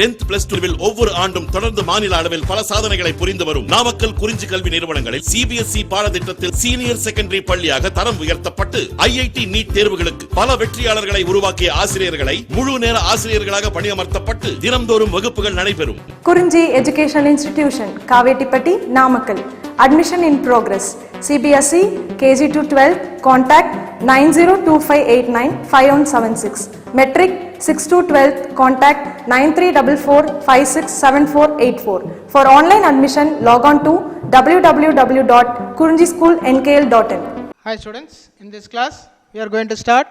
10th plus 2 ஒவ்வொரு ஆண்டும் தொடர்ந்து மாநில அளவில் பல சாதனைகளை புரிந்து வரும் நாமக்கல் குறிஞ்சி கல்வி நிறுவனங்களில் CBSE பாடத்திட்டத்தில் சீனியர் செகண்டரி பள்ளியாக தரம் உயர்த்தப்பட்டு IIT நீட் தேர்வுகளுக்கு பல வெற்றியாளர்களை உருவாக்கிய ஆசிரியர்களை முழு நேர ஆசிரியர்களாக பணியமர்த்தப்பட்டு தினம்தோறும் வகுப்புகள் நடைபெறும். குறிஞ்சி educational institution Kavettipatti Namakkal. Admission in progress. CBSE KG to 12 contact 9025895176. Metric 6 to 12 contact 9344567484. For online admission log on to www.kurinjischoolnkl.in. Hi students, in this class we are going to start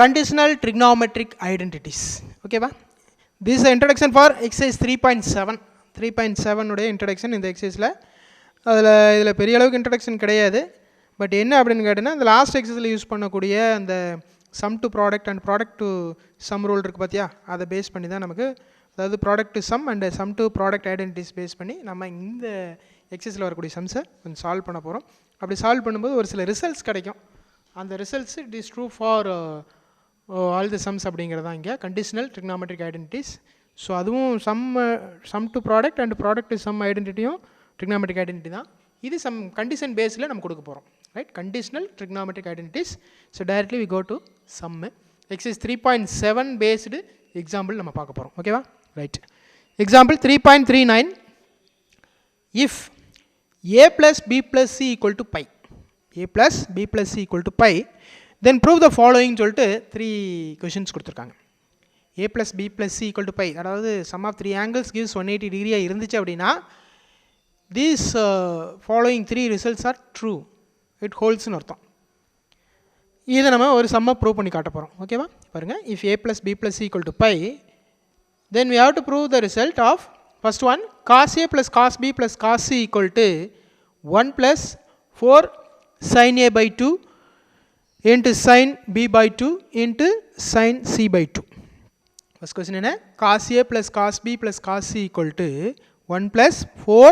conditional trigonometric identities. Okay ba? This is the introduction for exercise 3.7 உடைய introduction இந்த எக்ஸசைஸில். இதில் பெரிய அளவுக்கு introduction கிடையாது. But என்ன அப்படின்னு கேட்டிங்கன்னா, இந்த லாஸ்ட் எக்ஸசைஸில் யூஸ் பண்ணக்கூடிய அந்த sum to product and product to sum rule இருக்குது பார்த்தியா, அதை பேஸ் பண்ணி தான் நமக்கு, அதாவது product to sum and sum to product identities base பண்ணி நம்ம இந்த எக்ஸசைஸில் வரக்கூடிய சம்ஸை கொஞ்சம் சால்வ் பண்ண போகிறோம். அப்படி சால்வ் பண்ணும்போது ஒரு சில ரிசல்ட்ஸ் கிடைக்கும். அந்த results it is true for all the sums அப்படிங்கிறதான் இங்கே கண்டிஷனல் ட்ரிக்னாமெட்ரிக் ஐடென்டிட்டிஸ். ஸோ அதுவும் sum to product and product to sum ஐடென்டிட்டியும் ட்ரிக்னாமெட்ரிக் ஐடென்டிட்டி தான். இது சம் கண்டிஷன் பேஸில் நம்ம கொடுக்க போகிறோம், right? Conditional trigonometric identities. So directly we go to sum. Exercise 3.7 based example நம்ம பார்க்க போகிறோம். ஓகேவா? Right. Example 3.39. If a plus b plus c equal to pi, a plus b plus c equal to pi, then prove the following சொல்லிட்டு 3 questions கொடுத்துருக்காங்க. a plus b plus c equal to pi, அதாவது sum of 3 angles gives 180 டிகிரியாக இருந்துச்சு அப்படின்னா these following 3 results are true, it holdsன்னு அர்த்தம். இதை நம்ம ஒரு சம்மை ப்ரூவ் பண்ணி காட்ட போகிறோம். ஓகேவா? பாருங்கள், if a plus b plus c equal to pi, then we have to prove the result of first one, cos a plus cos b plus cos c equal to 1 plus 4 sin a by 2 into sin b by 2 into sin c by 2. First question என்ன? cos a plus cos b plus cos c equal to 1 plus 4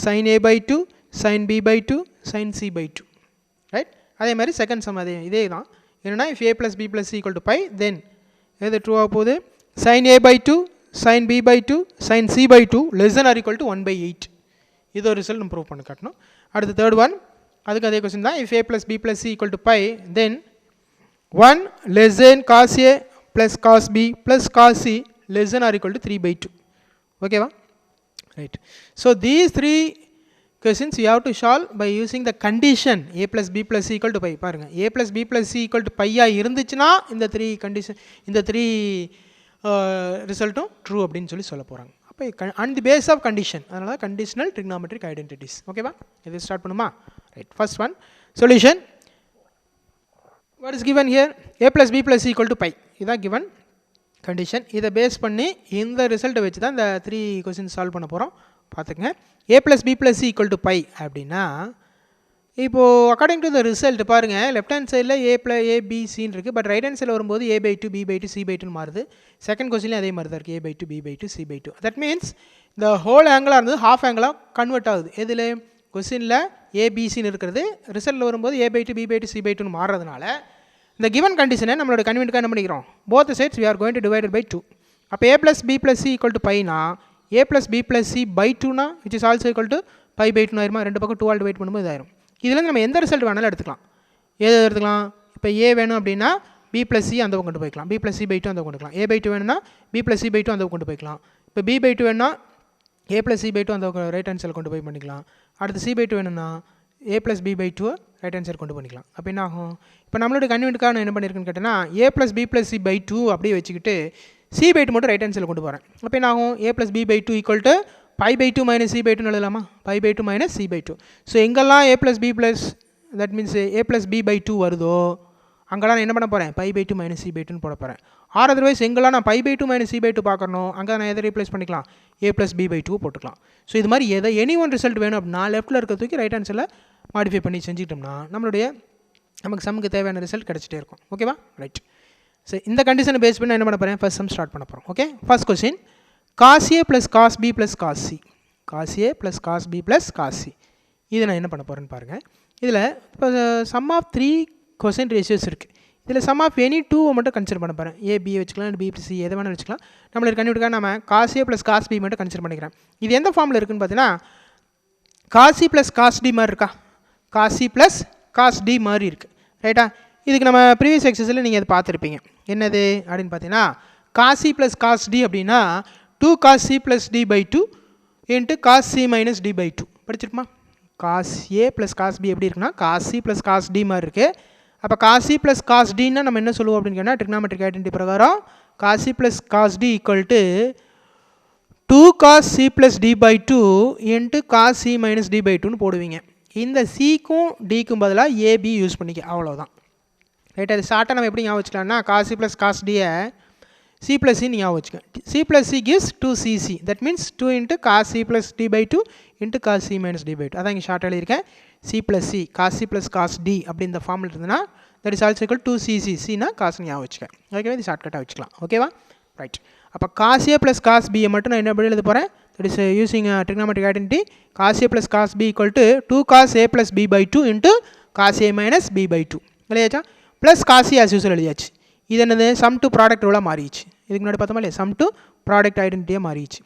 sin a by 2 sin b by 2 sin c by 2. Right? அதே மாதிரி second sum இதே தான். என்னன்னா if a plus b plus c equal to pi, then எது true ஆக போகுது? sin a by 2 sin b by 2 sin c by 2 less than or equal to 1 by 8. இது ஒரு ரிசல்ட் நம்ம ப்ரூவ் பண்ணி காட்டணும். அடுத்து தேர்ட் ஒன், அதுக்கு அதே கொஸ்டின் தான். if a plus b plus c equal to pi, then 1 less than cos a plus cos b plus cos c less than or equal to 3 by 2. Okay va? Right. So these 3 questions you have to solve by using the condition a plus b plus c equal to pi. பாருங்க, a plus b plus c equal to pi இருந்துச்சுன்னா இந்த 3 condition, இந்த 3 ரிசல்ட்டும் true அப்படின்னு சொல்லி சொல்ல போகிறாங்க. அப்போ and the base of condition, அதனால கண்டிஷனல் ட்ரிக்னாமெட்ரிக் ஐடென்டிட்டிஸ். ஓகேவா? இது ஸ்டார்ட் பண்ணுமா? Right. First one solution. What is given here? a plus b plus c equal to pi. இதான் given condition. இதை பேஸ் பண்ணி இந்த ரிசல்ட்டை வச்சு தான் இந்த 3 கொஸ்டின் சால்வ் பண்ண போகிறோம். பார்த்துக்கங்க. a plus b plus c equal to pi அப்படின்னா, இப்போது அக்கார்டிங் டு த ரிசல்ட் பாருங்கள், லெஃப்ட் ஹேண்ட் சைடில் a b cன்னு இருக்குது. பட் ரைட் ஹேண்ட் சைடில் வரும்போது a by 2 b by 2 c by 2 மாறுது. செகண்ட் கொஸ்டின்லேயும் அதே மாதிரி தான் இருக்குது, a by 2 b by 2 c by 2. That means இந்த ஹோல் ஆங்கிளாக இருந்தது ஹாஃப் ஆங்கிளாக கன்வெர்ட் ஆகுது. எதில்? கொஸ்டினில் ஏபிசின்னு இருக்கிறது, ரிசல்ட்டில் வரும்போது a by 2 b by 2 c by 2 மாறுறதுனால இந்த கிவன் கண்டிஷனை நம்மளோட கன்வீனியன்ட்காக என்ன பண்ணிக்கிறோம்? Both sides we are going to divide it by 2. அப்போ a plus b plus c equal to pi னா a plus b plus c by 2 னா which is also equal to pi by 2 ஆயிருமா? ரெண்டு பக்கம் 2 ஆல் டிவைட் பண்ணும்போது இதாயிரும். இதில் நம்ம எந்த ரிசல்ட் வேணாலும் எடுத்துக்கலாம். எது எடுத்துக்கலாம்? இப்போ a வேணும் அப்படின்னா b plus c அந்த கொண்டு போய்க்கலாம், b plus c by 2 அந்த கொண்டு போய்க்கலாம். a by 2 வேணும்னா b plus c by 2 அந்த கொண்டு போய்க்கலாம். இப்போ b by 2 வேணும்னா a plus c by 2 அந்த ரைட் ஹேண்ட் சைடில் கொண்டு போய் பண்ணிக்கலாம். அடுத்து c by 2 வேணும்னா a plus b by 2 right hand side கொண்டு பண்ணிக்கலாம். அப்போ என்ன ஆகும்? இப்போ நம்மளோட கன்வீனியன்ட்காக நான் என்ன பண்ணியிருக்கேன்னு கேட்டேன்னா a plus b plus c by 2 அப்படியே வச்சுக்கிட்டு c by 2 மட்டும் ரைட் ஹேண்ட் சைடில் கொண்டு போகிறேன். அப்போ என்ன ஆகும்? a plus b by 2 equal to pi by 2 minus c by 2 எழுதலாமா? pi by 2 minus c by 2. So எங்கெல்லாம் a plus b plus that means a plus b by 2 வருதோ அங்கெல்லாம் நான் என்ன பண்ண போகிறேன்? pi by 2 minus c by 2 போட போகிறேன். ஆர் அதர்வைஸ் எங்கெல்லாம் நான் pi by 2 minus c by 2 பார்க்கணும் அங்கே நான் எதை ரீப்ளேஸ் பண்ணிக்கலாம்? a plus b by 2 போட்டுக்கலாம். ஸோ இது மாதிரி எதை எனி ஒன் ரிசல்ட் வேணும் அப்படின்னா லெஃப்ட்டில் இருக்க தூக்கி ரைட் ஹேண்ட் சைடில் மாடிஃபை பண்ணி செஞ்சுக்கிட்டோம்னா நமக்கு சம்முக்கு தேவையான ரிசல்ட் கிடச்சிட்டே இருக்கும். ஓகேவா? ரைட். ஸோ இந்த கண்டிஷனை பேஸ் பண்ணி என்ன பண்ண போகிறேன்? ஃபர்ஸ்ட் சம் ஸ்டார்ட் பண்ண போகிறோம். Okay, first question, cos a plus cos b plus cos c, cos a plus cos b plus cos c. இது நான் என்ன பண்ண போகிறேன்னு பாருங்கள். இதில் இப்போ சம் ஆஃப் 3 கொசைன் ரேஷியோஸ் இருக்குது. இதில் சம் ஆஃப் எனி டூவை மட்டும் கன்சிடர் பண்ண போகிறேன். ஏ பி வச்சுக்கலாம், பி சி எதை வேணாலும் வச்சுக்கலாம். நம்மளுக்கு கண்டுபிடிக்க நம்ம cos A plus cos B மட்டும் கன்சிடர் பண்ணிக்கிறேன். இது எந்த ஃபார்மில் இருக்குதுன்னு பார்த்தீங்கன்னா cos C plus cos D மாதிரி இருக்கா, cos C plus cos D மாதிரி இருக்குது. ரைட்டா? இதுக்கு நம்ம ப்ரீவியஸ் எக்ஸசைஸில் நீங்கள் அதை பார்த்துருப்பீங்க. என்னது அப்படின்னு பார்த்தீங்கன்னா cos C plus cos D அப்படின்னா 2 cos C plus D by 2 into cos C minus D by 2 படிச்சிருக்குமா? Cos A plus cos B எப்படி இருக்குன்னா cos C plus cos D மாதிரி இருக்குது. அப்போ காஸ் சி ப்ளஸ் காஸ் டின்னா நம்ம என்ன சொல்லுவோம் அப்படின்னு கேட்டால் ட்ரிக்னாமெட்ரிக் ஐடென்டிட்டி பிரகாரம் cos C plus cos D equal to 2 cos C plus D by 2 into cos C minus D by 2ன்னு போடுவீங்க. இந்த சிக்கும் டிக்கும் பதிலாக ஏபி யூஸ் பண்ணிக்க, அவ்வளோதான். ரைட்? அது ஷார்ட்டாக நம்ம எப்படி ஞாபகம் வச்சுக்கலாம்னா காஸ் சி ப்ளஸ் காஸ் டியை சி ப்ளஸ் சி ஞாபகம் வச்சுக்க. C plus C gives 2cc, that means 2 into cos C plus D by 2 into cos C minus D by 2. அதான் இங்கே ஷார்ட் எழுதியிருக்கேன். C plus C cos C plus cos D அப்படி இந்த ஃபார்மில் இருந்ததுன்னா that is also equal 2cc. சினா cos ஞாபகம் வச்சுக்க. ஓகேவா? இது ஷார்ட்கட்டாக வச்சுக்கலாம். ஓகேவா? ரைட். அப்போ காஸ் ஏ ப்ளஸ் காஸ் பியை மட்டும் நான் என்ன எப்படி எழுத போகிறேன்? That is using trigonometric identity cos A plus cos B equal to 2 cos A plus B by 2 into cos A minus B by 2 எழுதியாச்சா? Plus cos C as usual எழுதியாச்சு. இது என்னது சம் டு ப்ராடக்ட் ரூலாக மாறிடுச்சு. இதுக்கு முன்னாடி பார்த்தோமா இல்லையா? Some to product ஐடென்டிட்டியாக மாறிடுச்சு.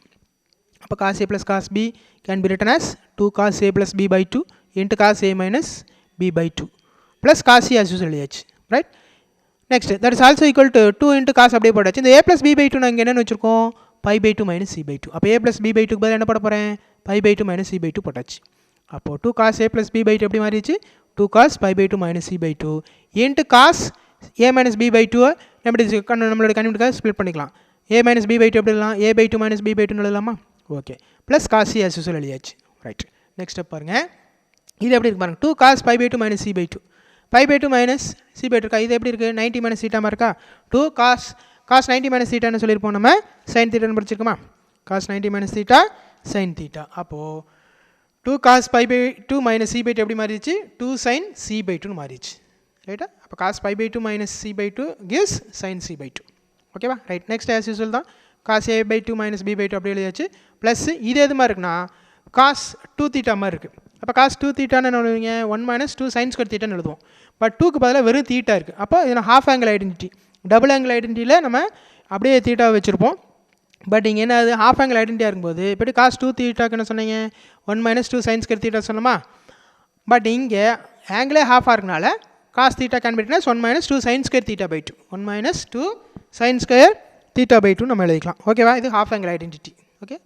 அப்போ cos A plus cos B can be written as 2 cos A plus B by 2 into cos A minus B by 2 plus cos C as usual எழுதியாச்சு. Right? Next that is also equal to 2 into cos அப்படியே போட்டாச்சு. இந்த ஏ plus B by 2 நான் இங்கே என்னென்னு வச்சுருக்கோம்? Pi by 2 minus C by 2. அப்போ ஏ plus B by 2க்கு பதில் என்ன போட போகிறேன்? Pi by 2 minus C by 2 போட்டாச்சு. அப்போது 2 cos A plus B by 2 எப்படி மாறிடுச்சு? 2 cos pi by 2 minus C by 2 into cos A minus B by 2 நம்மளோட கன்வெர்ட்டுக்காக ஸ்ப்ளிட் பண்ணிக்கலாம். ஏ மைனஸ் பி பை 2 எப்படி எழுதலாம்? A by 2 minus B by 2 எழுதலாமா? Okay. Plus cos C as usual எழுதியாச்சு. Right. Next step பாருங்கள். இது எப்படி இருக்கு பாருங்கள்? 2 cos pi by 2 minus C by 2 pi by 2 minus C by 2 இருக்கா? இது எப்படி இருக்குது? 90 மைனஸ் தீட்டாமா இருக்கா? 2 காஸ் 90 மைனஸ் தீட்டான்னு சொல்லியிருப்போம் நம்ம. சைன் தீட்டான்னு படிச்சிருக்கோமா? Cos 90 minus theta sine theta. அப்போது 2 cos pi by 2 minus C by 2 எப்படி மாறிடுச்சு? 2 சைன் சி பை 2ன்னு மாறிடுச்சு. ரைட்டா? அப்போ cos pi by 2 minus C by 2 gives sine C by 2. ஓகேவா? ரைட். நெக்ஸ்ட் ஆஸ் யூஸ்வல் தான் cos A by 2 minus B by 2 அப்படி எழுதியாச்சு. ப்ளஸ் இது எது மாதிரி இருக்குன்னா காஸ் 2 தீட்டா மாதிரி இருக்குது. அப்போ காஸ் 2 தீட்டான்னு என்ன எழுதுவீங்க? 1 மைனஸ் 2 சைன் ஸ்கொயர் தீட்டான்னு எழுதுவோம். பட் 2க்கு பதிலாக வெறும் தீட்டா இருக்குது. அப்போ இதில் half angle identity, double angle ஐடென்டிட்டியில் நம்ம அப்படியே தீட்டாவை வச்சுருப்போம். பட் இங்கே என்ன அது ஹாஃப் ஆங்கிள் ஐடென்டிட்டியாக இருக்கும்போது இப்படி காஸ் 2 தீட்டாக்கு என்ன சொன்னீங்க? 1 மைனஸ் 2 சைன் ஸ்கொயர் தீட்டா சொன்னோமா? பட் இங்கே ஆங்கிளே ஹாஃபாக இருக்கனால cos theta can be written as 1 minus 2 sin square theta by 2. 1 minus 2 sin square theta by 2 நம்ம எழுதிக்கலாம். ஓகேவா? இது ஹாஃப் ஆங்கிள் ஐடென்டிட்டி. ஓகே.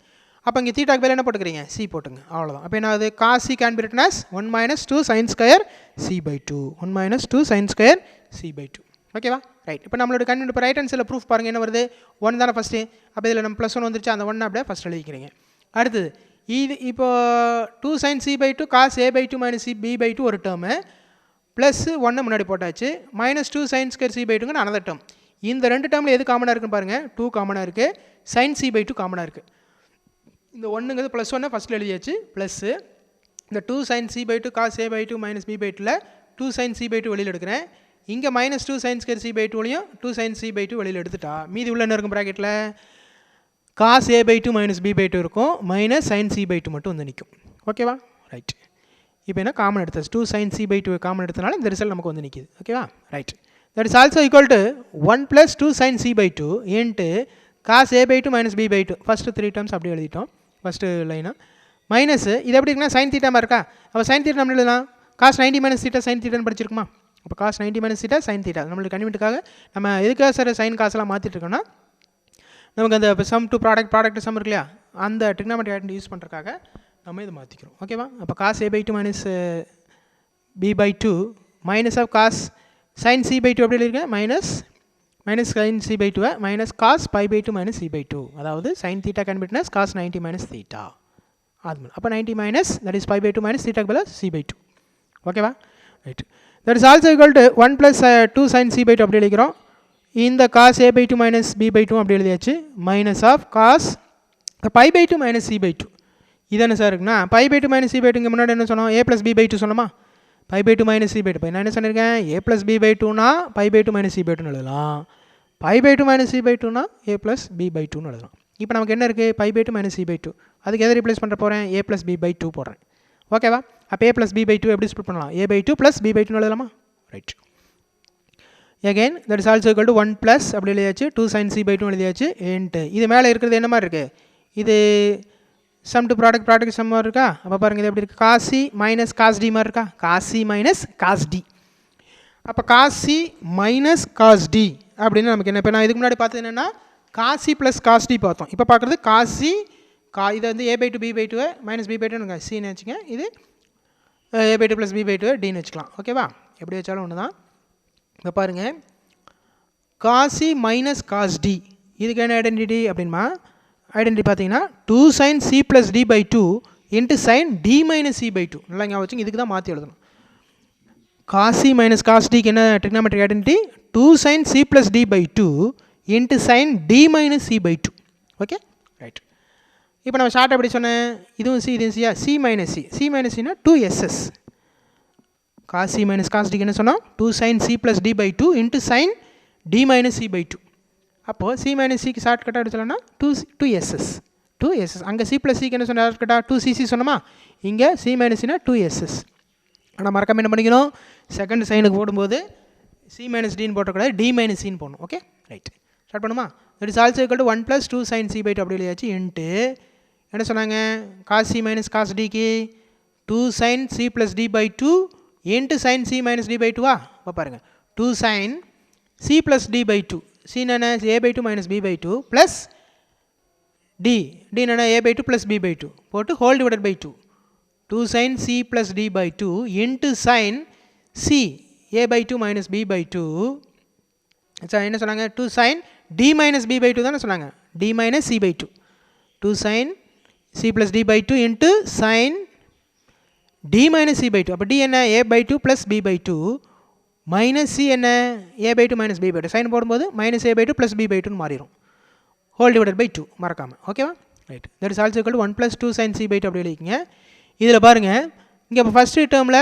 அப்போ இங்கே தீட்டாக்கு பேர் என்ன போட்டுக்கிறீங்க? சி போட்டுங்க. அவ்வளோதான். அப்போ என்ன அது? Cos C can be written as 1 minus 2 sin square c by 2. 1 minus 2 sin square c by 2. ஓகேவா? ரைட். இப்போ நம்மளோட கன்வெர்ட் இப்போ ரைட் ஹேண்ட் சைடில் ப்ரூஃப் பாருங்கள் என்ன வருது? 1 தானே ஃபஸ்ட்டு. அப்போ இதில் நம்ம +1 வந்துருச்சு. அந்த 1 அப்படியே ஃபஸ்ட் எழுதிக்கிறீங்க. அடுத்தது இது இப்போ 2 sin c by 2 cos a by 2 minus b by 2 ஒரு டேர்மு, ப்ளஸ் 1 முன்னாடி போட்டாச்சு, minus 2 sin square c by 2ங்க அனதர் டேர்ம். இந்த ரெண்டு டேர்மில் எது காமனாக இருக்குன்னு பாருங்கள்? 2 காமனாக இருக்குது, sin c by 2 காமனாக இருக்குது. இந்த 1ங்கிறது +1 ஃபஸ்ட்டில் எழுதியாச்சு, ப்ளஸ்ஸு இந்த 2 sin c by 2 cos a by 2 minus b by 2ல் 2 sin c by 2 வெளியில் எடுக்கிறேன். இங்கே minus 2 sin square c by 2லையும் 2 sin c by 2 வெளியில் எடுத்துட்டா மீதி உள்ள என்ன இருக்கும் ப்ராக்கெட்டில்? cos a by 2 minus b by 2 இருக்கும், மைனஸ் sin c by 2 மட்டும் வந்து நிற்கும். ஓகேவா? ரைட். இப்போ என்ன காமன் எடுத்தாச்சு, 2 sin c by 2 காமன் எடுத்தனால இந்த ரிசல்ட் நமக்கு வந்து நிற்கிது. ஓகேவா? Right. That is also equal to 1 + 2 sin c by 2 into cos a by 2 minus b by 2. First 3 terms அப்படி எழுதிட்டோம் ஃபஸ்ட்டு லைனாக. மைனஸ் இது எப்படி இருக்குன்னா sin தீட்டாமா இருக்கா? அப்போ sin தீட்டா நம்ம எழுதலாம் cos 90 minus theta sin தீட்டான்னு படிச்சிருக்குமா? அப்போ cos 90 minus theta sin theta நம்மளுக்கு கன்வெர்ட்டுக்காக நம்ம எதுக்காக சார் சைன் காசெல்லாம் மாற்றிட்டு இருக்கோம்னா நமக்கு அந்த சம் டு ப்ராடக்ட் சம் இருக்கு இல்லையா, அந்த ட்ரிக்னாமெட்ரிக் ஐடென்டிட்டி யூஸ் பண்ணுறதுக்காக நம்ம இது மாற்றிக்கிறோம். ஓகேவா? அப்போ cos a by 2 minus b by 2 minus of cos sin c by 2 எப்படி எழுதிருக்கேன்? Minus sin c by 2 minus cos pi by 2 minus c by 2. அதாவது sin theta can be written as cos 90 minus theta. அது அப்போ 90 minus that is pi by 2 minus theta பதிலாக c by 2. ஓகேவா? Right. That is also equal to 1 + 2 sin c by 2 அப்படி எழுதிக்கிறோம். இந்த cos a by 2 minus b by 2 அப்படி எழுதியாச்சு, minus of cos pi by 2 minus c by 2. இது என்ன sir இருக்குன்னா pi by 2 minus c by 2 இங்கே முன்னாடி என்ன சொன்னோம்? a + b by 2 சொன்னோமா? pi by 2 minus c by 2. நான் என்ன சொன்னிருக்கேன்? a + b by 2னா pi by 2 minus c by 2 எழுதலாம், pi by 2 minus c by 2னா a + b by 2 எழுதலாம். இப்போ நமக்கு என்ன இருக்குது? pi by 2 minus c by 2. அதுக்கு எதை ரீப்ளேஸ் பண்ணுற போகிறேன்? a + b by 2 போடுறேன். ஓகேவா? அப்போ a + b by 2 எப்படி ஸ்ப்ளிட் பண்ணலாம்? a by 2 + b by 2 எழுதலாமா? Right. again that is also equal to 1 plus அப்படி எழுதியாச்சு 2 sin c by 2 எழுதியாச்சு into இது மேலே இருக்கிறது என்ன மாதிரி இருக்குது, இது sum to product sum மாதிரி இருக்கா. அப்போ பாருங்கள் இது எப்படி இருக்குது, cos c minus cos d மாதிரி இருக்கா, cos c minus cos d. அப்போ cos c minus cos d அப்படின்னு நமக்கு என்ன, இப்போ நான் இதுக்கு முன்னாடி பார்த்தது என்னென்னா cos c plus cos d பார்த்தோம். இப்போ பார்க்குறது cos c இது வந்து a by 2 b by 2 minus b by 2 cன்னு வச்சுங்க, இது a by 2 plus b by 2 dன்னு வச்சுக்கலாம். ஓகேவா, எப்படி வச்சாலும் ஒன்று தான். இப்போ பாருங்கள் cos c minus cos d இதுக்கு என்ன ஐடென்டிட்டி அப்படின்னா, ஐடென்டிட்டி பார்த்தீங்கன்னா 2 sin c plus d by 2 into sin d minus c by 2. நல்லா ஞாபகம் வச்சுங்க, இதுக்கு தான் மாற்றி எழுதணும். cos c minus cos d க்கு என்ன trigonometric identity, 2 sin c plus d by 2 into sin d minus c by 2. Okay right. இப்போ நம்ம ஷார்ட் எப்படி சொன்னேன், இதுவும் சி இதுவும் சியா, c minus cனா 2ss. cos c minus cos d க்கு என்ன சொன்னோம், 2 sin c plus d by 2 into sin d minus c by 2. அப்போது c minus c க்கு ஷார்ட் கட்டாக எடுத்துலாம்னா 2ss. அங்கே c plus c க்கு என்ன சொன்ன ஷார்ட் கட்டாக 2cc சொன்னோமா, இங்கே c minus cனா 2ss. ஆனால் மறக்காம என்ன பண்ணிக்கணும், செகண்ட் சைனுக்கு போடும்போது c minus dன்னு போட்டக்கூடாது, d minus cன்னு போடணும். ஓகே ரைட், ஸ்டார்ட் பண்ணுமா. That is also equal to 1 plus 2 sin c by 2 அப்படி எழுதியாச்சு இன்ட்டு என்ன சொன்னாங்க, cos c minus cos d க்கு 2 sin c plus d by 2 into sin c minus d by 2 இப்போ பாருங்கள் 2 sin c plus d by 2, c என்ன a by 2 minus b by 2 plus d என்ன a by 2 plus b by 2 போட்டு whole divided by 2. 2 sin c plus d by 2 into sin c a by 2 minus b by 2 என்ன சொன்னாங்க, 2 sin d minus b by 2 தானே சொன்னாங்க, d minus c by 2. 2 sin c plus d by 2 into sin d minus c by 2. அப்போ d என்ன a by 2 plus b by 2 minus c என்ன a by 2 minus b by 2. Sign போடும்போது minus a by 2 plus b by 2 மாறிடும், whole divided by 2 மறக்காமல். ஓகேவா right. That is also equal to 1 plus 2 sin c by 2 அப்படி எழுதிக்கிங்க. இதில் பாருங்கள் இங்கே இப்போ ஃபஸ்ட்டு டேர்மில்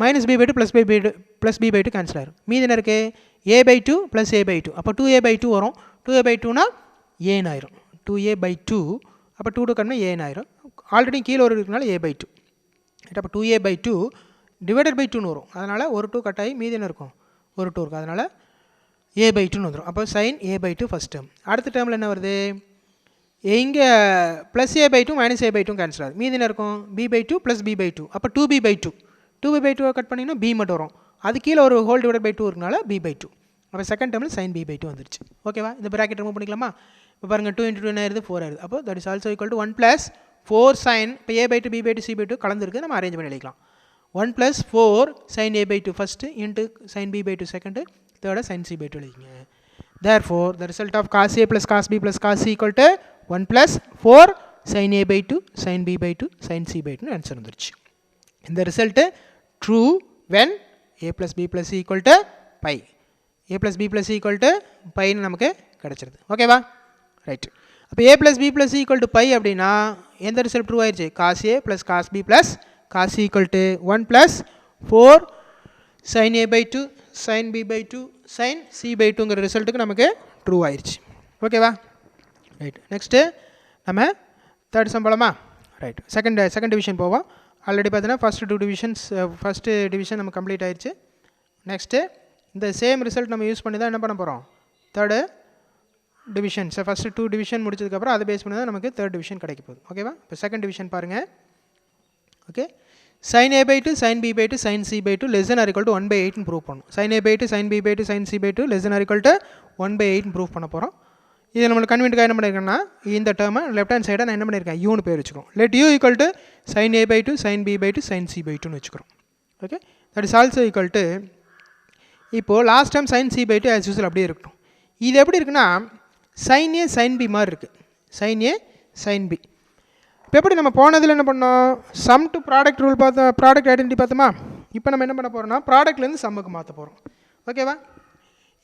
minus b by 2 plus b by 2 cancel ஆகிடும். மீதி என்ன இருக்குது, a by 2 plus a by 2. அப்போ 2a by 2 வரும், 2a by 2னா ஏன்னு ஆயிரும், 2a by 2 அப்போ 2 2 கண்ணு ஏன்னு ஆயிரும். ஆல்ரெடி கீழே ஒரு இருக்கனால a by 2. அப்போ 2a by 2 டிவைடட் பை 2ன்னு வரும், அதனால் ஒரு 2 கட் ஆகி மீதி என்ன இருக்கும், ஒரு 2 இருக்கும், அதனால் a by 2ன்னு வந்துடும். அப்போ sin a by 2 first term. அடுத்த டேர்மில் என்ன வருது, இங்கே plus a by 2 minus a by 2 cancel ஆகுது, மீதி என்ன இருக்கும் b by 2 plus b by 2. அப்போ 2b by 2, 2b by 2 cut பண்ணிங்கன்னா b மட்டும் வரும், அது கீழே ஒரு ஹோல் டிவைடட் பை 2 இருக்கனால b by 2. அப்போ செகண்ட் டேர்மில் sin b by 2 வந்துருச்சு. ஓகேவா, இந்த ப்ராக்கெட் ரிமூவ் பண்ணிக்கலாமா. இப்போ பாருங்கள் 2 into 2 என்ன ஆயிருது, 4 ஆயிருது. அப்போ that is also equal to 1 plus 4 sin, இப்போ a by 2 b by 2 c by 2 கலந்துருக்கு, நம்ம அரேஞ்ச் பண்ணி எழுதிக்கலாம். 1 plus 4 sin a by 2 first into sin b by 2 second, தேர்டாக sin c by 2 எழுதிங்க. Therefore the result of cos a plus cos b plus cos c equal to 1 plus 4 sin a by 2 sin b by 2 sin c by 2 answer வந்துருச்சு. இந்த result true when a plus b plus c equal to pi, a plus b plus c equal to பைன்னு நமக்கு கிடச்சிருது. ஓகேவா right. அப்போ a plus b plus c equal to pi அப்படின்னா எந்த result true ஆயிடுச்சு, cos a plus cos b plus cos c equal to 1 plus 4 sin a by 2 sin b by 2 sin c by 2ங்கிற ரிசல்ட்டுக்கு நமக்கு true ஆயிடுச்சு. ஓகேவா right. Next நம்ம third sum போலாமா. Right, second division போவோம். Already பார்த்தீங்கன்னா first division நம்ம complete ஆயிடுச்சு. Next இந்த சேம் ரிசல்ட் நம்ம யூஸ் பண்ணி தான் என்ன பண்ண போகிறோம், தேர்டு டிவிஷன். ஃபஸ்ட்டு 2 டிவிஷன் முடிச்சதுக்கப்புறம் அதை பேஸ் பண்ணி தான் நமக்கு தேர்ட் டிவிஷன் கிடைக்க போகுது. ஓகேவா, இப்போ செகண்ட் டிவிஷன் பாருங்கள். Okay, sin a by 2 sin b by 2 sin c by 2 less than or equal to 1 by 8 ன்னு ப்ரூவ் பண்ணணும். sin a by 2 sin b by 2 sin c by 2 less than or equal to 1 by 8 prove பண்ண போகிறோம். இது நம்மளுக்கு கன்வீனியன்ட்காக என்ன பண்ணியிருக்கேன்னா, இந்த டேர்மை லெஃப்ட் ஹேண்ட் சைடாக நான் என்ன பண்ணியிருக்கேன், யூன்னு பேர் வச்சுக்கிறோம். Let u equal to sin a by 2 sin b by 2 sin c by 2ன்னு வச்சுக்கிறோம். ஓகே, that is also equal to, இப்போது last time sin c by 2 as usual அப்படியே இருக்கட்டும். இது எப்படி இருக்குன்னா sin a sin b மாதிரி இருக்குது, sin a sin b. இப்போ எப்படி நம்ம போனதில் என்ன பண்ணோம், சம் டு ப்ராடக்ட் ரூல் பார்த்தோம், ப்ராடக்ட் ஐடென்டிட்டி பார்த்தோமா. இப்போ நம்ம என்ன பண்ண போகிறோம்னா ப்ராடக்ட்லேருந்து சம்முக்கு மாற்ற போகிறோம். ஓகேவா,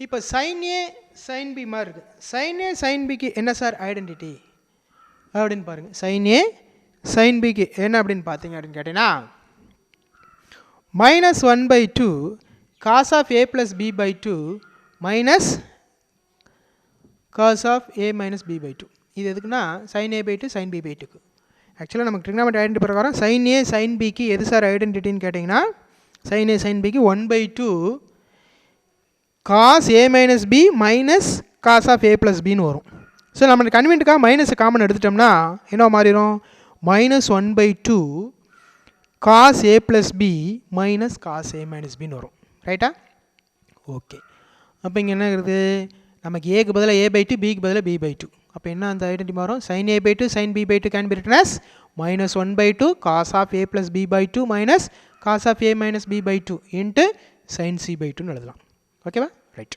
இப்போ sin a sin b மாதிரி இருக்குது. sin a sin bக்கு என்ன சார் ஐடென்டிட்டி அப்படின்னு பாருங்கள். sin a sin bக்கு என்ன அப்படின்னு பார்த்தீங்க அப்படின்னு கேட்டிங்கன்னா, -1/2 cos of a plus b by 2 minus cos of a minus b by 2. இது எதுக்குன்னா sin a by 2 sin b by 2க்கு. ஆக்சுவலாக நமக்கு ட்ரிகனாமெட்ரி ஐடென்டிட்டி பிரகாரம் sin a sin bக்கு எது சார் ஐடென்டிட்டின்னு கேட்டிங்கன்னா, sin a sin bக்கு 1/2 cos A minus B minus cos of A plus பின்னு வரும். ஸோ நம்ம கன்வீனியன்ட்டுக்காக மைனஸ் காமன் எடுத்துட்டோம்னா என்ன மாறிடும், -1/2 cos A plus B minus cos A minus பின்னு வரும். ரைட்டா? ஓகே. அப்போ இங்கே என்ன இருக்குது, நமக்கு ஏக்கு பதிலாக a/2, பிக்கு பதிலாக b/2. அப்போ என்ன அந்த ஐடென்டி மாறும், sin a/2 sin b/2 can be written as -1/2 cos of a plus b/2 minus cos of a minus b/2 into sin c/2ன்னு எழுதலாம். ஓகேவா? Right.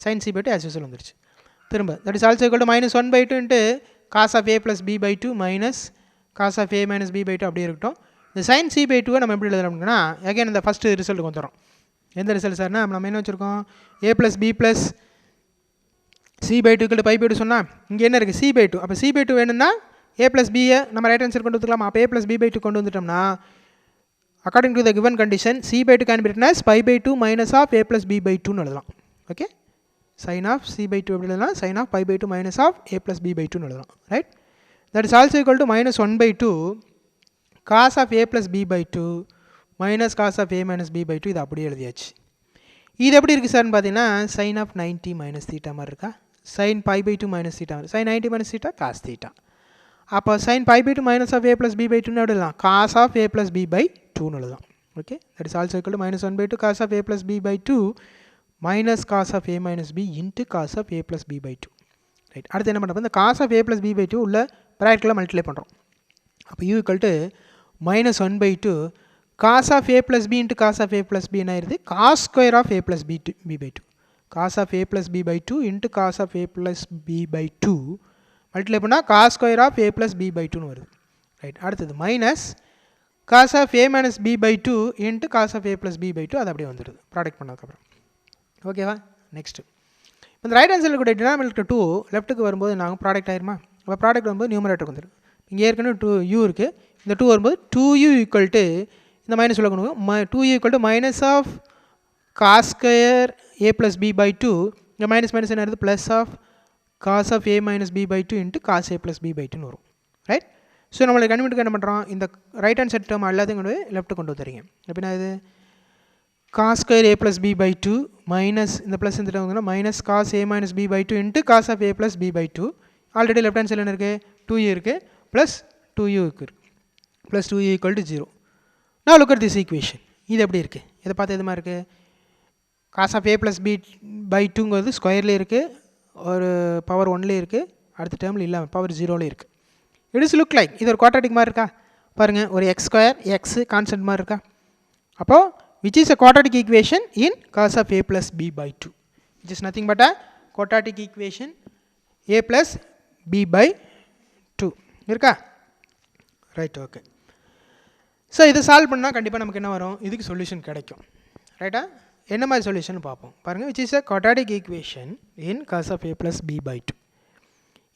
sin c/2 as usual வந்துருச்சு. திரும்ப that is also equal to -1/2 into cos of a plus b/2 minus cos of a minus b/2 அப்படியே இருக்கட்டும். இந்த sin c/2 நம்ம எப்படி எழுதலாம்னா again இந்த ஃபர்ஸ்ட் ரிசல்ட்டுக்கு வந்துடும். எந்த ரிசல்ட் சார்னா நம்ம என்ன வச்சுருக்கோம், a plus b plus c/2 π/2 சொன்னால் இங்கே என்ன இருக்குது c/2. அப்போ c/2 வேணும்னா a plus b நம்ம ரைட் ஆன்சர் கொண்டு வந்துக்கலாம். அப்போ a plus b/2 கொண்டு வந்துட்டோம்னா according to the given condition c/2 can be written as π/2 minus of a plus b/2ன்னு எழுதலாம். ஓகே, sin of c/2 எப்படி எழுதலாம், sin of π/2 minus of a plus b/2ன்னு எழுதலாம். Right. That is also equal to -1/2 cos of a plus b/2 minus cos of a minus b/2. இது அப்படியே எழுதியாச்சு. இது எப்படி இருக்குது சார்னு பார்த்தீங்கன்னா sin of 90 minus theta மாதிரி இருக்கா, sin π/2 minus theta, sin 90 minus theta cos theta. அப்போ sin π/2 minus of a plus b/2ன்னு எழுதலாம், cos of a plus b/2ன்னு எழுதலாம். Okay, that is also equal to -1/2 cos of a plus b/2 minus cos of a minus b into cos of a plus b/2. Right. அடுத்து என்ன பண்ணுறோம், இந்த cos of a plus b/2 உள்ள ப்ராக்கெட்டில் multiply பண்ணுறோம். அப்போ u equal to -1/2 cos of a plus b into cos of a plus b என்ன ஆயிருது, cos square of a plus b/2, cos of a plus b/2 into cos of a plus b/2 multiply பண்ணால் cos square of a plus b/2ன்னு வருது. Right. அடுத்தது minus cos of a minus b/2 into cos of a plus b/2, அது அப்படியே வந்துடுது product பண்ணதுக்கப்புறம். ஓகேவா? Next இந்த right hand சைடில் கூட டினாமினேட்டர் 2 லெஃப்ட்டுக்கு வரும்போது நாங்கள் ப்ராடக்ட் ஆயிருமா, அப்போ ப்ராடக்ட் வரும்போது நியூமரேட்டருக்கு வந்துடும். இங்கே ஏற்கனவே 2u இருக்குது, இந்த 2 வரும்போது 2u ஈக்குவல் டு இந்த மைனஸ் உள்ள கொண்டு 2u equal to minus of cos square a plus b/2, இந்த மைனஸ் மைனஸ் என்ன இருக்குது plus of cos of a minus b/2 into cos a plus b/2ன்னு வரும். ரைட். ஸோ நம்மளுக்கு கன்வெர்ட்டுக்கு என்ன பண்ணுறோம், இந்த ரைட் ஹேண்ட் சைட் டேர்ம் எல்லாத்தையும் கொண்டு போய் லெஃப்ட்டு கொண்டு வந்துறீங்க. எப்படின்னா இது cos square a plus b/2 minus இந்த ப்ளஸ் இந்த டேர்ம் வந்து minus cos a minus b/2 into cos of a plus b/2. Already left hand சைடில் என்ன இருக்குது 2u இருக்குது ப்ளஸ் 2u இருக்குது ப்ளஸ் 2u ஈக்குவல் டு 0. நான் லுக் அட் திஸ் ஈக்குவேஷன். இது எப்படி இருக்குது, இதை பார்த்து எது மாதிரி இருக்குது, காஸ் ஆஃப் a plus b/2ங்கிறது ஸ்கொயர்லேயே இருக்குது, ஒரு பவர் 1லேயே இருக்குது, அடுத்த டேர்மில் இல்லாமல் பவர் 0லேயே இருக்குது. இட் இஸ் லுக் லைக் இது ஒரு குவாட்ராட்டிக் மாதிரி இருக்கா பாருங்கள், ஒரு எக்ஸ் ஸ்கொயர் எக்ஸ் கான்ஸ்டன்ட் மாதிரி இருக்கா. அப்போது which is a quadratic equation in cos of a plus b/2, which is nothing but a quadratic equation a plus b/2 இருக்கா. ரைட். ஓகே. ஸோ இதை சால்வ் பண்ணால் கண்டிப்பாக நமக்கு என்ன வரும், இதுக்கு சொல்யூஷன் கிடைக்கும். ரைட்டா? என்ன மாதிரி சொல்யூஷன் பார்ப்போம் பாருங்கள். which is a quadratic equation in cos of a plus b/2.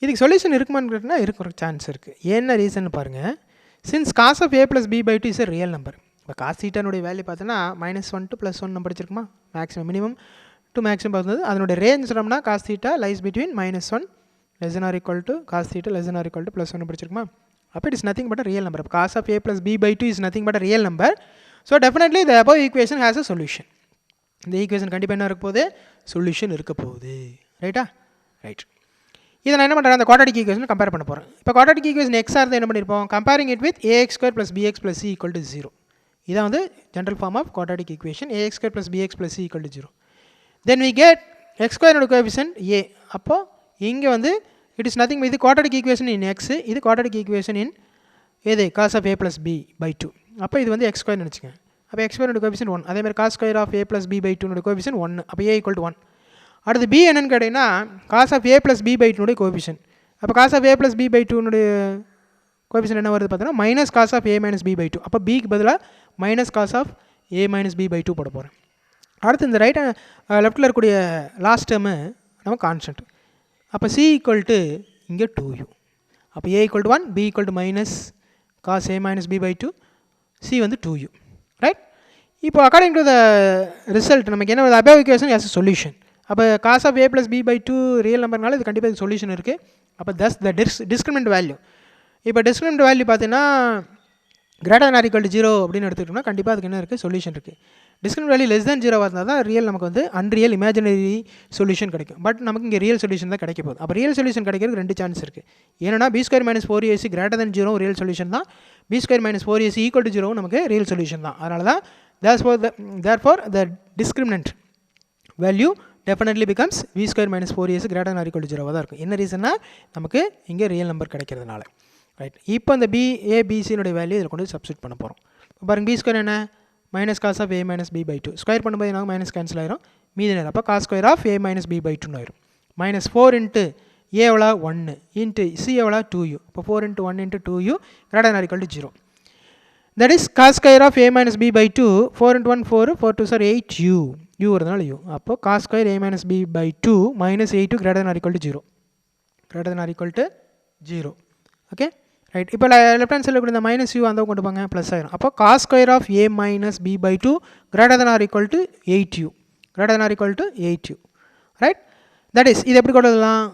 இதுக்கு சொல்யூஷன் இருக்குமான்னு கேட்டால் இருக்கிற சான்ஸ் இருக்குது. என்ன ரீசன் பாருங்கள், since cos of a plus b/2 is a real number. இப்போ காஸ் தீட்டானுடைய வேல்யூ பார்த்தோன்னா -1 to +1 நம்ம படிச்சிருக்குமா, மேக்ஸிமம் மினிமம் டு மேக்ஸிமம் பார்த்தது. அதனுடைய ரேஞ்ச் சொன்னோம்னா cos theta lies between -1 <= cos theta <= +1 படிச்சிருக்குமா. அப்போ it is nothing but a real number. Cos of a plus b/2 is nothing but a real number. So definitely the above equation has a solution. இந்த equation கண்டிப்பாக என்ன இருக்க போகுது, solution இருக்க போகுது. ரைட்டா? ரைட். இதை நான் என்ன பண்ணுறேன், அந்த குவாட்ராட்டிக் ஈக்குவேஷன் கம்பேர் பண்ண போகிறேன். இப்போ குவாட்ராட்டிக் ஈக்குவேஷன் எக்ஸாக இருந்தால் என்ன பண்ணியிருப்போம், comparing it with ax² + bx + c = 0. இதான் வந்து general form of quadratic equation, ax² + bx + c = 0. Then we get x² coefficient a. அப்போது இங்கே வந்து இட் இஸ் நத்திங், இது குவாட்ராட்டிக் ஈக்குவேஷன் இன் x, இது குவாட்ராட்டிக் ஈக்குவேஷன் இன் எது cos of a plus b/2. அப்போ இது வந்து x² நினச்சிங்க. அப்போ x² கோஎஃபிஷியன்ட் 1, அதேமாதிரி cos square of a plus b/2 coefficient 1. அப்போ a = 1. அடுத்து b என்னன்னு கேட்டிங்கன்னா cos of a plus b/2 coefficient. அப்போ cos of a plus b/2 coefficient என்ன வருது பார்த்தீங்கன்னா minus cos of a minus b/2. அப்போ பிக்கு பதிலாக minus cos of a minus b/2 போட போகிறேன். அடுத்து இந்த ரைட் லெஃப்ட்டில் இருக்கக்கூடிய லாஸ்ட் டேர்மு நம்ம கான்ஸ்டன்ட். அப்போ c = இங்கே 2u. அப்போ a = 1, b = minus cos a minus b/2, c வந்து 2u. ரைட். இப்போ அக்கார்டிங் டு த ரிசல்ட் நமக்கு என்ன வருது, above equation as a solution. அப்போ cos of a plus b/2 real நம்பர்னால இது கண்டிப்பாக இது சொல்யூஷன் இருக்குது. அப்போ thus the discriminant வேல்யூ. இப்போ டிஸ்கிரிமினன்ட் வேல்யூ பார்த்தீங்கன்னா > 0 அப்படின்னு எடுத்துக்கிட்டோம்னா கண்டிப்பாக அதுக்கு என்ன இருக்குது, சொல்யூஷன் இருக்குது. டிஸ்கிரிமினன்ட் வேல்யூ லெஸ் தேன் 0 இருந்தால் தான் ரியல் நமக்கு வந்து அன்ரியல் இமேஜினரி சொல்யூஷன் கிடைக்கும். பட் நமக்கு இங்கே ரியல் சொல்யூஷன் தான் கிடைக்க போகுது. அப்போ ரியல் சொல்யூஷன் கிடைக்கிறதுக்கு 2 சான்ஸ் இருக்குது. ஏன்னா b² - 4ac greater than 0 real solution தான், b² - 4ac equal to 0 நமக்கு ரியல் சொல்யூஷன் தான். அதனால தான் therefore the discriminant value definitely becomes b² - 4ac greater than or equal to 0 தான் இருக்கும். என்ன ரீசன்னா நமக்கு இங்கே ரியல் நம்பர் கிடைக்கிறதுனால. ரைட், இப்போ அந்த BABCனுடைய வேல்யூ இதில் கொண்டு சப்ஸ்டிட் பண்ண போகிறோம். பாருங்கள் b² என்ன minus cos of a minus b/2 square பண்ணும்போது நாங்கள் மைனஸ் கேன்சல் ஆயிரும், மீதி நேரம் அப்போ cos square of a minus b/2 ஆயிரும். -4 இன்ட்டு a எவ்வளோ 1 இன்ட்டு c எவ்வளோ 2u. இப்போ 4 into 1 into 2u greater than or equal to 0. That is cos square of a minus b/2 4 into 1 4 4 2 சார் 8u u வருதுனால u. அப்போ cos square a minus b/2 minus 8u greater than or equal to 0 greater than or equal to 0. Okay right, இப்போ left hand சைடில் இந்த minus you அந்த கொண்டு போங்க plus ஆயிரும். அப்போ cos square of a minus b/2 greater than or equal to 8u greater than or equal to 8u. Right, that is இது எப்படி கொண்டு வரலாம்,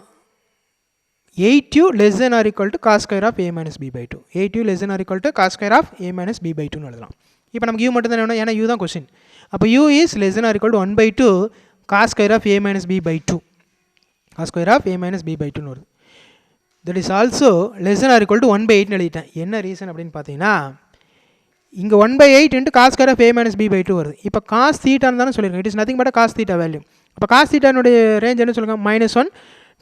8u less than or equal to cos square of a minus b/2 8u less than or equal to cos square of a minus b/2 னு எழுதலாம். இப்போ நமக்கு u மட்டும் தான் வேணும், ஏன்னா u தான் கொஸ்டின். அப்போ u is less than or equal to 1/2 cos square of a minus b/2 cos square of a minus b/2 னு வருது. that is also less than or equal to 1/8 னு எழுதிட்டேன். என்ன ரீசன் அப்படின்னு பார்த்தீங்கன்னா இங்கே 1/8 into cos square of a minus b/2 வருது. இப்போ காஸ் தீட்டான்னு தானே சொல்லியிருக்கேன், it is nothing but cos theta value. அப்போ காஸ் தீட்டானுடைய ரேஞ்ச் என்ன சொல்லுங்கள், -1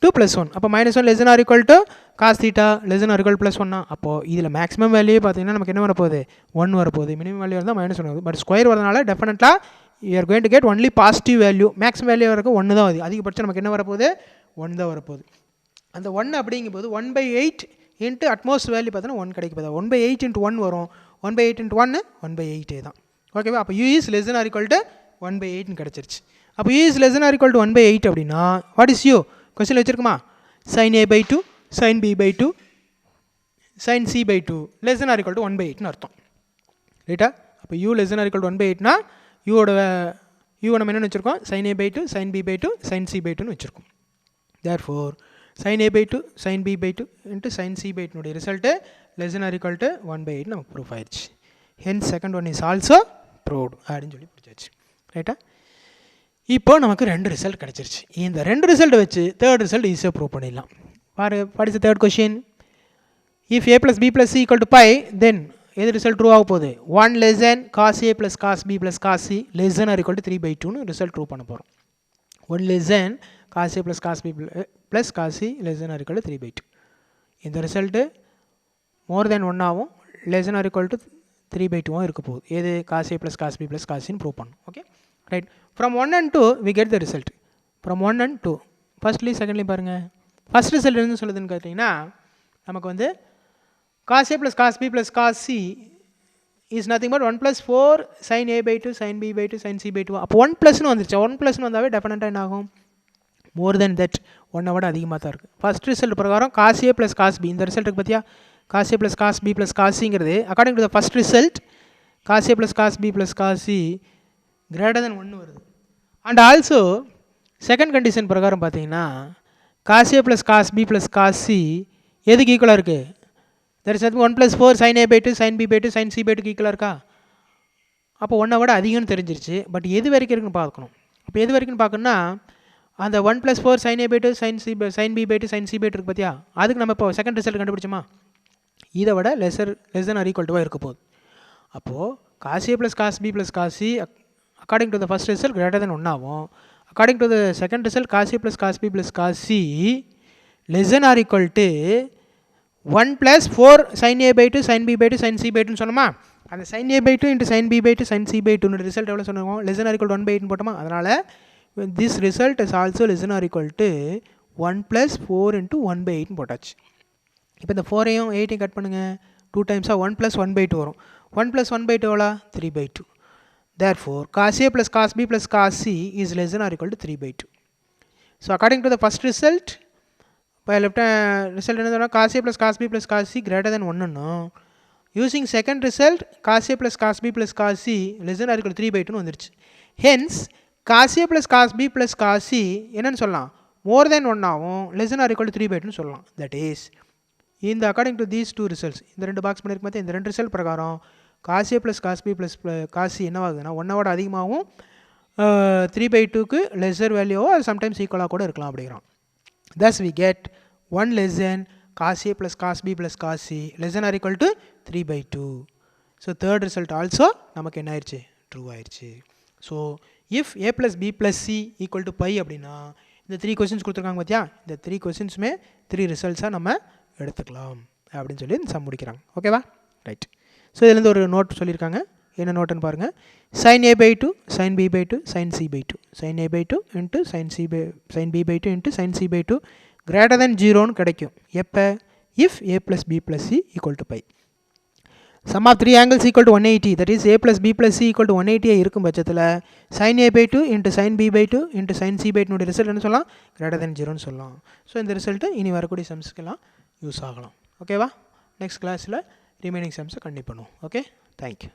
to +1. அப்போ -1 less than or equal to cos theta less than or equal to +1. அப்போது இதில் மேக்ஸிமம் வேல்யூ பார்த்தீங்கன்னா நமக்கு என்ன வரப்போகுது 1 வரப்போகுது, மினிமம் வேல்யூ இருந்தால் -1 வருது. பட் ஸ்கொயர் வரதுனால டெஃபினட்டாக you are going to get only positive value. Maximum value வரைக்கும் 1 தான் வருது, அதிகபட்சம் நமக்கு என்ன வரப்போகுது 1 தான் வரப்போகுது. அந்த 1 அப்படிங்கும்போது 1/8 இன்ட்டு அட்மோஸ்ட் வேல்யூ பார்த்தீங்கன்னா 1 கிடைக்க போகுது. 1/8 இன்ட்டு 1 வரும், 1/8 இன்ட்டு 1 1/8 தான். ஓகேவா, அப்போ u is less than or equal to 1/8 கிடச்சிருச்சு. அப்போ u is less than or equal to 1/8 அப்படின்னா வாட் இஸ் u கொஸ்டின் வச்சுருக்குமா, sin a/2 sin b/2 sin c/2 less than or equal to 1/8 அர்த்தம். ரைட்டா, அப்போ u less than or equal to 1/8னா u நம்ம என்னென்னு வச்சுருக்கோம், sin a/2 sin b/2 sin c/2 வச்சுருக்கோம். therefore sin a/2 sin b/2 into sin c/2 உடைய result less than or equal to 1/8 நமக்கு proof ஆயிடுச்சு. hence second one is also proved அப்படின்னு சொல்லி பிடிச்சாச்சு. ரைட்டா, இப்போ நமக்கு 2 ரிசல்ட் கிடச்சிருச்சு. இந்த 2 ரிசல்ட் வச்சு தேர்ட் ரிசல்ட் ஈஸியாக ப்ரூவ் பண்ணிடலாம். What is the third question, if a plus b plus c equal to pi then எது ரிசல்ட் ட்ரூ ஆக போகுது, 1 less than cos a plus cos b plus cos c less than or equal to 3/2 result true பண்ண போகிறோம். 1 less than cos a plus cos b plus cos c less than or equal to 3/2. இந்த result மோர் தேன் 1 ஆகும், less than or equal to 3/2 இருக்க போகுது. எது cos a plus cos b plus cos c prove பண்ணும். Okay right, from 1 and 2 we get the result. from 1 and 2 firstly secondly பாருங்கள், first result என்ன சொல்லுதுன்னு கேட்டிங்கன்னா நமக்கு வந்து cos a plus cos b plus cos c is nothing but 1 plus 4 sin a/2 sin b/2 sin c/2. அப்போ 1 ப்ளஸ்னு வந்துருச்சு, 1 ப்ளஸ்னு வந்தாவே டெஃபினட்டாக என்ன ஆகும், மோர் தென் தட் 1 விட அதிகமாக தான் இருக்குது. ஃபர்ஸ்ட் ரிசல்ட் பிரகாரம் cos a plus cos b இந்த ரிசல்ட்டுக்கு பார்த்தியா, cos a plus cos b plus cos c according to the first result cos a plus cos b plus cos c greater than 1 வருது. And also second condition பிரகாரம் பார்த்தீங்கன்னா cos a plus cos b plus cos c எதுக்கு ஈக்குவலாக இருக்குது, there is 1 plus 4 sin a/2 sin b/2 sin c/2 ஈக்குவலாக இருக்கா. அப்போ 1 விட அதிகம்னு தெரிஞ்சிருச்சு. பட் எது வரைக்கும் இருக்குன்னு பார்க்கணும். அப்போ எது வரைக்கும் பார்க்கணுன்னா அந்த 1 plus 4 sin a/2 sin b/2 sin c/2 இருக்கு பார்த்தியா, அதுக்கு நம்ம இப்போ செகண்ட் ரிசல்ட் கண்டுபிடிச்சோமா, இதை விட less than or equal to இருக்க போகுது. அப்போது cos a plus cos b plus cos c according to the first result greater than 1 ஆகும். according to the second result cos a plus cos b plus cos c less than or equal to 1 plus 4 sin a/2 sin b/2 sin c/2 சொன்னோமா, அந்த sin a/2 into sin b/2 sin c/2 result எவ்வளோ சொன்னோம், less than or equal to 1/8 போட்டோமா. அதனால் this result is also less than or equal to 1 plus 4 into 1/8 போட்டாச்சு. இப்போ இந்த 4ஐயும் 8ஐயும் cut பண்ணுங்கள், 2 டைம்ஸாக 1 plus 1/2 வரும். 1 plus 1/2 எவ்வளோ 3/2. therefore cos a plus cos b plus cos c is less than or equal to 3/2. so according to the first result by left result என்ன சொன்னால் cos a plus cos b plus cos c greater than 1 ன்னும், using second result cos a plus cos b plus cos c less than or equal to 3/2 வந்துருச்சு. hence cos a plus cos b plus cos c என்னன்னு சொல்லலாம், more than 1 ஆகும், less than or equal to 3/2 சொல்லலாம். that is இந்த according to these two results இந்த ரெண்டு box பண்ணியிருக்க மாதிரி இந்த ரெண்டு ரிசல்ட் பிரகாரம் cos A plus cos B plus cos C என்னவாகுதுன்னா 1 விட அதிகமாகவும் 3/2க்கு லெஸ்ஸர் வேல்யூவோ அது சம்டைம்ஸ் ஈக்குவலாக கூட இருக்கலாம் அப்படிங்கிறான். thus we get 1 less than cos a plus cos b plus cos c less than or equal to 3/2. So third result also நமக்கு என்ன ஆயிடுச்சு, ட்ரூ ஆயிடுச்சு. So if a plus b plus c equal to pi அப்படின்னா இந்த 3 questions கொடுத்துருக்காங்க பார்த்தியா, இந்த 3 கொஸ்டின்ஸுமே 3 ரிசல்ட்ஸாக நம்ம எடுத்துக்கலாம் அப்படின்னு சொல்லி சம் முடிக்கிறாங்க. ஓகேவா, ரைட். ஸோ இதுலேருந்து ஒரு நோட் சொல்லியிருக்காங்க, என்ன நோட்டுன்னு பாருங்கள். sin a by 2 sin b by 2 sin c by 2 sin a by 2 into sin b by 2 into sin c by 2 greater than 0ன்னு கிடைக்கும் எப்போ, if a plus b plus c equal to pi. sum of 3 angles equal to 180, that is a plus b plus c equal to 180 இருக்கும் பட்சத்தில் sin a by 2 into sin b by 2 into sin c by 2 result என்ன சொல்லலாம், greater than 0ன்னு சொல்லலாம். So இந்த result இனி வரக்கூடிய சம்ஸ்க்கெல்லாம் use ஆகலாம். ஓகேவா, நெக்ஸ்ட் கிளாஸில் ரிமைனிங் சம்ஸை கண்டிப்பாக பண்ணுவோம். Okay, thank you.